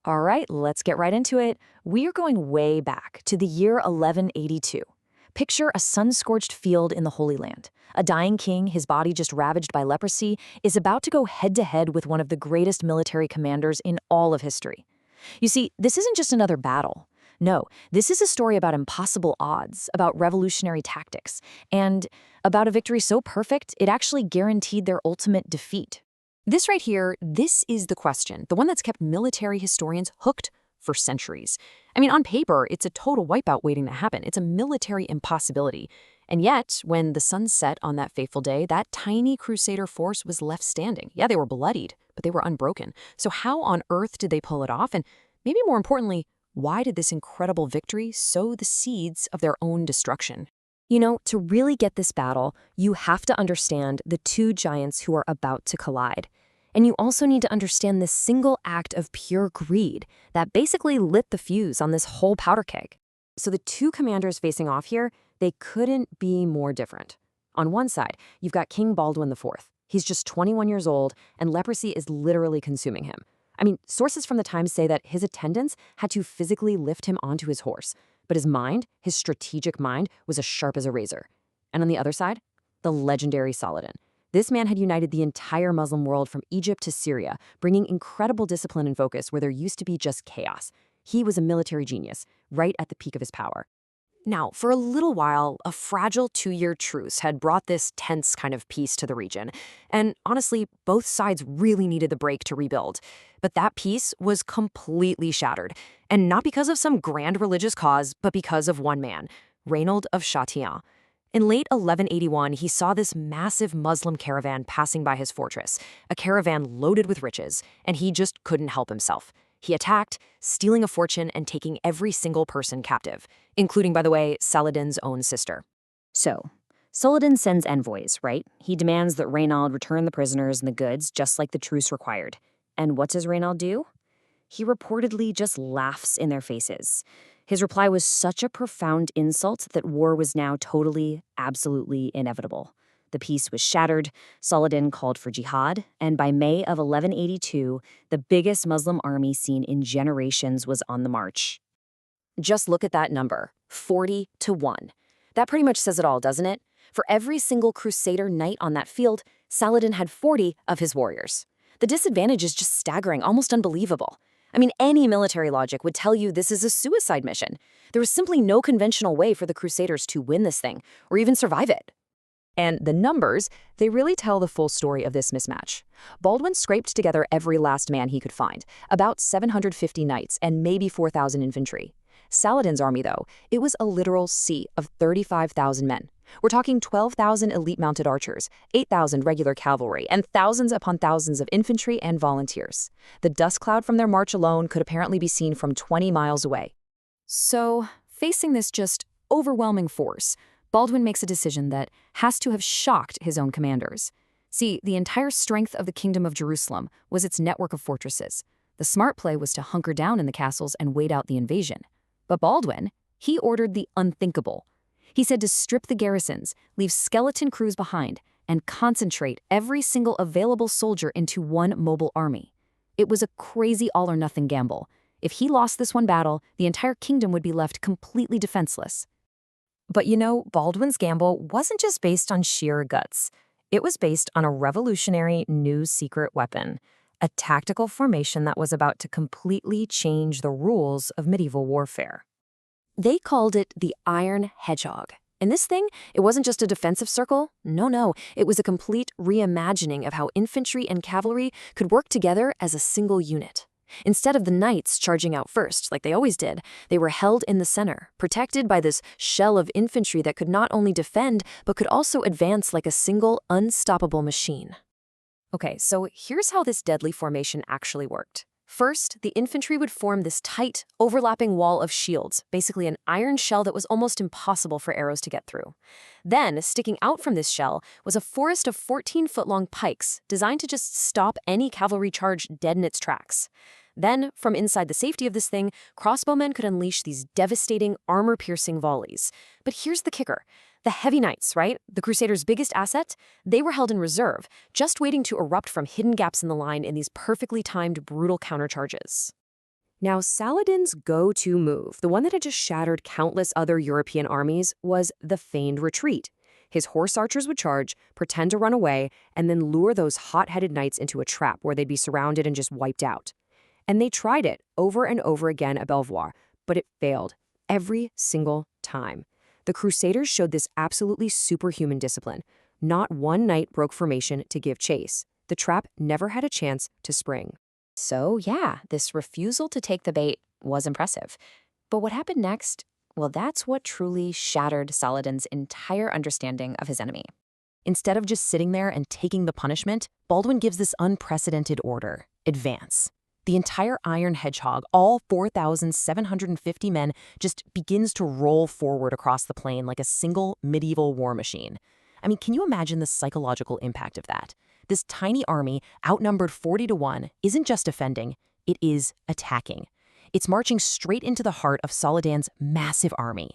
All right, let's get right into it. We are going way back to the year 1182. Picture a sun-scorched field in the Holy Land. A dying king, his body just ravaged by leprosy, is about to go head-to-head with one of the greatest military commanders in all of history. You see, this isn't just another battle. No, this is a story about impossible odds, about revolutionary tactics, and about a victory so perfect it actually guaranteed their ultimate defeat. This right here, this is the question, the one that's kept military historians hooked for centuries. I mean, on paper, it's a total wipeout waiting to happen. It's a military impossibility. And yet, when the sun set on that fateful day, that tiny crusader force was left standing. Yeah, they were bloodied, but they were unbroken. So how on earth did they pull it off? And maybe more importantly, why did this incredible victory sow the seeds of their own destruction? You know, to really get this battle, you have to understand the two giants who are about to collide. And you also need to understand this single act of pure greed that basically lit the fuse on this whole powder keg. So the two commanders facing off here, they couldn't be more different. On one side, you've got King Baldwin IV. He's just 21 years old, and leprosy is literally consuming him. I mean, sources from the time say that his attendants had to physically lift him onto his horse. But his mind, his strategic mind, was as sharp as a razor. And on the other side, the legendary Saladin. This man had united the entire Muslim world from Egypt to Syria, bringing incredible discipline and focus where there used to be just chaos. He was a military genius, right at the peak of his power. Now, for a little while, a fragile 2-year truce had brought this tense kind of peace to the region. And honestly, both sides really needed the break to rebuild. But that peace was completely shattered. And not because of some grand religious cause, but because of one man, Reynold of Chatillon. In late 1181, he saw this massive Muslim caravan passing by his fortress, a caravan loaded with riches, and he just couldn't help himself. He attacked, stealing a fortune and taking every single person captive, including, by the way, Saladin's own sister. So, Saladin sends envoys, right? He demands that Reynold return the prisoners and the goods, just like the truce required. And what does Reynold do? He reportedly just laughs in their faces. His reply was such a profound insult that war was now totally, absolutely inevitable. The peace was shattered, Saladin called for jihad, and by May of 1182, the biggest Muslim army seen in generations was on the march. Just look at that number, 40 to 1. That pretty much says it all, doesn't it? For every single crusader knight on that field, Saladin had 40 of his warriors. The disadvantage is just staggering, almost unbelievable. I mean, any military logic would tell you this is a suicide mission. There was simply no conventional way for the crusaders to win this thing, or even survive it. And the numbers, they really tell the full story of this mismatch. Baldwin scraped together every last man he could find, about 750 knights and maybe 4,000 infantry. Saladin's army, though, it was a literal sea of 35,000 men. We're talking 12,000 elite mounted archers, 8,000 regular cavalry, and thousands upon thousands of infantry and volunteers. The dust cloud from their march alone could apparently be seen from 20 miles away. So, facing this just overwhelming force, Baldwin makes a decision that has to have shocked his own commanders. See, the entire strength of the Kingdom of Jerusalem was its network of fortresses. The smart play was to hunker down in the castles and wait out the invasion. But Baldwin, he ordered the unthinkable. He said to strip the garrisons, leave skeleton crews behind, and concentrate every single available soldier into one mobile army. It was a crazy all-or-nothing gamble. If he lost this one battle, the entire kingdom would be left completely defenseless. But you know, Baldwin's gamble wasn't just based on sheer guts. It was based on a revolutionary new secret weapon, a tactical formation that was about to completely change the rules of medieval warfare. They called it the Iron Hedgehog. And this thing, it wasn't just a defensive circle. No, it was a complete reimagining of how infantry and cavalry could work together as a single unit. Instead of the knights charging out first, like they always did, they were held in the center, protected by this shell of infantry that could not only defend, but could also advance like a single, unstoppable machine. Okay, so here's how this deadly formation actually worked. First, the infantry would form this tight, overlapping wall of shields, basically an iron shell that was almost impossible for arrows to get through. Then, sticking out from this shell, was a forest of 14-foot-long pikes designed to just stop any cavalry charge dead in its tracks. Then, from inside the safety of this thing, crossbowmen could unleash these devastating, armor-piercing volleys. But here's the kicker. The heavy knights, right? The Crusaders' biggest asset? They were held in reserve, just waiting to erupt from hidden gaps in the line in these perfectly timed, brutal countercharges. Now, Saladin's go-to move, the one that had just shattered countless other European armies, was the feigned retreat. His horse archers would charge, pretend to run away, and then lure those hot-headed knights into a trap where they'd be surrounded and just wiped out. And they tried it over and over again at Belvoir, but it failed every single time. The Crusaders showed this absolutely superhuman discipline. Not one knight broke formation to give chase. The trap never had a chance to spring. So yeah, this refusal to take the bait was impressive. But what happened next? Well, that's what truly shattered Saladin's entire understanding of his enemy. Instead of just sitting there and taking the punishment, Baldwin gives this unprecedented order: advance. The entire Iron Hedgehog, all 4,750 men, just begins to roll forward across the plain like a single medieval war machine. I mean, can you imagine the psychological impact of that? This tiny army, outnumbered 40-1, isn't just defending, it is attacking. It's marching straight into the heart of Saladin's massive army.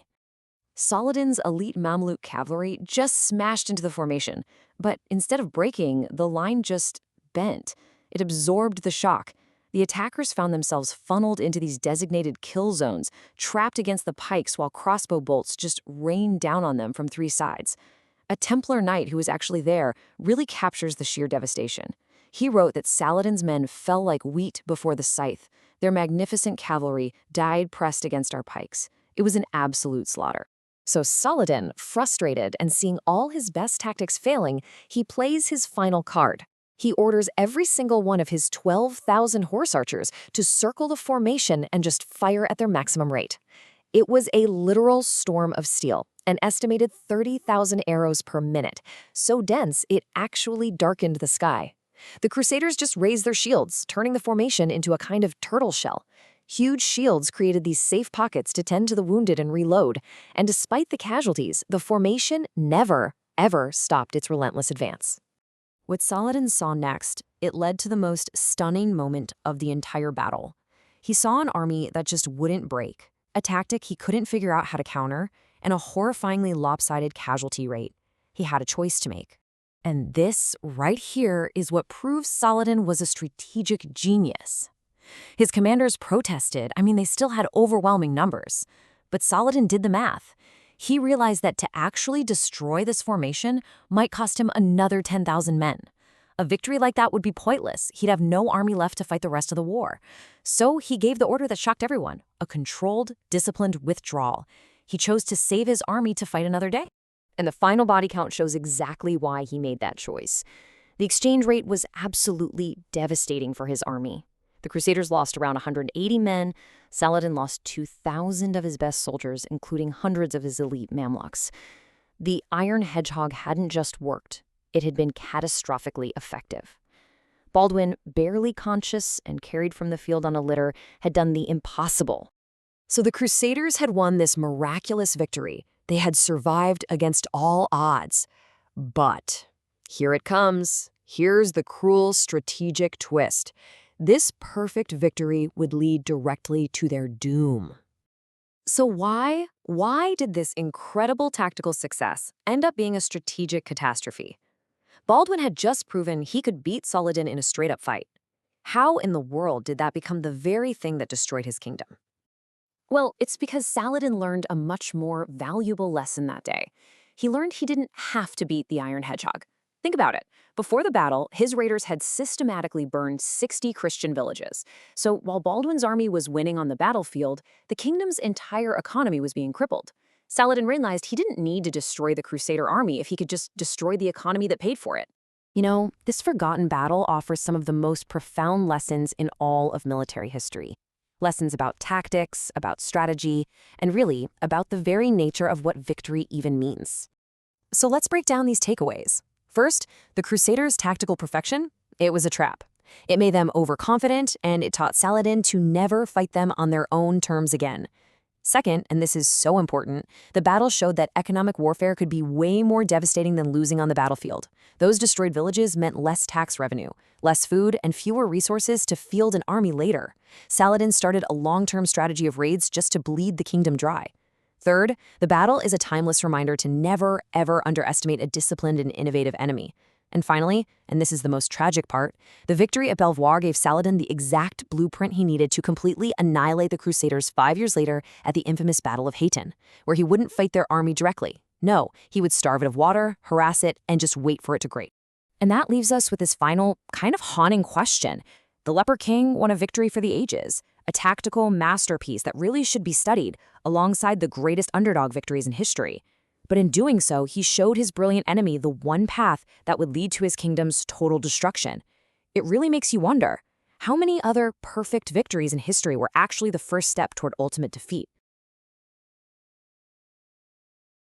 Saladin's elite Mamluk cavalry just smashed into the formation, but instead of breaking, the line just bent. It absorbed the shock. The attackers found themselves funneled into these designated kill zones, trapped against the pikes while crossbow bolts just rained down on them from three sides. A Templar knight who was actually there really captures the sheer devastation. He wrote that Saladin's men fell like wheat before the scythe. Their magnificent cavalry died pressed against our pikes. It was an absolute slaughter. So Saladin, frustrated and seeing all his best tactics failing, he plays his final card. He orders every single one of his 12,000 horse archers to circle the formation and just fire at their maximum rate. It was a literal storm of steel, an estimated 30,000 arrows per minute, so dense it actually darkened the sky. The Crusaders just raised their shields, turning the formation into a kind of turtle shell. Huge shields created these safe pockets to tend to the wounded and reload, and despite the casualties, the formation never, ever stopped its relentless advance. What Saladin saw next, it led to the most stunning moment of the entire battle. He saw an army that just wouldn't break, a tactic he couldn't figure out how to counter, and a horrifyingly lopsided casualty rate. He had a choice to make. And this, right here, is what proves Saladin was a strategic genius. His commanders protested. I mean, they still had overwhelming numbers. But Saladin did the math. He realized that to actually destroy this formation might cost him another 10,000 men. A victory like that would be pointless. He'd have no army left to fight the rest of the war. So he gave the order that shocked everyone: a controlled, disciplined withdrawal. He chose to save his army to fight another day. And the final body count shows exactly why he made that choice. The exchange rate was absolutely devastating for his army. The Crusaders lost around 180 men. Saladin lost 2,000 of his best soldiers, including hundreds of his elite Mamluks. The Iron Hedgehog hadn't just worked. It had been catastrophically effective. Baldwin, barely conscious and carried from the field on a litter, had done the impossible. So the Crusaders had won this miraculous victory. They had survived against all odds. But here it comes. Here's the cruel strategic twist. This perfect victory would lead directly to their doom. So why did this incredible tactical success end up being a strategic catastrophe? Baldwin had just proven he could beat Saladin in a straight-up fight. How in the world did that become the very thing that destroyed his kingdom? Well, it's because Saladin learned a much more valuable lesson that day. He learned he didn't have to beat the Iron Hedgehog. Think about it. Before the battle, his raiders had systematically burned 60 Christian villages. So while Baldwin's army was winning on the battlefield, the kingdom's entire economy was being crippled. Saladin realized he didn't need to destroy the Crusader army if he could just destroy the economy that paid for it. You know, this forgotten battle offers some of the most profound lessons in all of military history. Lessons about tactics, about strategy, and really about the very nature of what victory even means. So let's break down these takeaways. First, the Crusaders' tactical perfection, it was a trap. It made them overconfident, and it taught Saladin to never fight them on their own terms again. Second, and this is so important, the battle showed that economic warfare could be way more devastating than losing on the battlefield. Those destroyed villages meant less tax revenue, less food, and fewer resources to field an army later. Saladin started a long-term strategy of raids just to bleed the kingdom dry. Third, the battle is a timeless reminder to never, ever underestimate a disciplined and innovative enemy. And finally, and this is the most tragic part, the victory at Belvoir gave Saladin the exact blueprint he needed to completely annihilate the Crusaders 5 years later at the infamous Battle of Hattin, where he wouldn't fight their army directly. No, he would starve it of water, harass it, and just wait for it to grate. And that leaves us with this final, kind of haunting question. The Leper King won a victory for the ages, a tactical masterpiece that really should be studied alongside the greatest underdog victories in history. But in doing so, he showed his brilliant enemy the one path that would lead to his kingdom's total destruction. It really makes you wonder, how many other perfect victories in history were actually the first step toward ultimate defeat?